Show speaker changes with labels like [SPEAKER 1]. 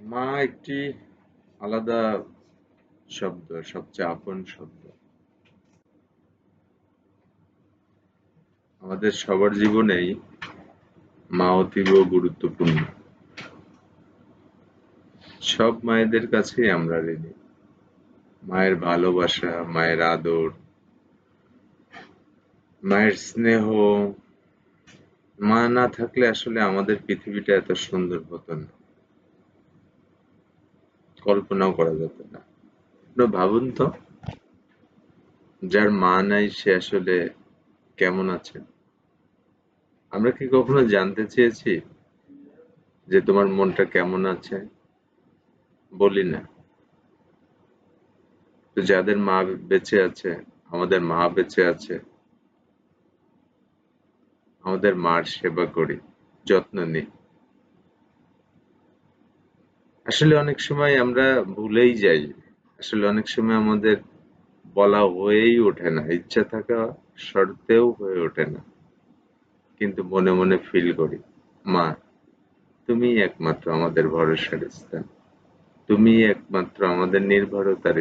[SPEAKER 1] মা একটি আলাদা শব্দ, সবচেয়ে আপন শব্দ। আমাদের সবার জীবনেই মা অতীব গুরুত্বপূর্ণ। সব মায়েদের কাছেই আমরা ঋণী। মায়ের ভালোবাসা, মায়ের আদর, মায়ের স্নেহ। মা না থাকলে আসলে আমাদের পৃথিবীটা এত সুন্দর হতো না। কল্পনাও করা যেত না। আপনারা ভাবুন তো, যার মা নাই সে আসলে কেমন আছে? আমরা কি কখনো জানতে চেয়েছি যে তোমার মনটা কেমন আছে? বলি না। তো যাদের মা বেঁচে আছে, আমাদের মা বেঁচে আছে, আমাদের মার সেবা করি, যত্ন নিই। আসলে অনেক সময় আমরা ভুলেই যাই। আসলে অনেক সময় আমাদের বলা হয়েই ওঠে না। ইচ্ছা থাকা সত্ত্বেও হয়ে ওঠে না। কিন্তু মনে মনে ফিল করি, মা তুমিই একমাত্র আমাদের ভরসার স্থান। তুমিই একমাত্র আমাদের নির্ভরতার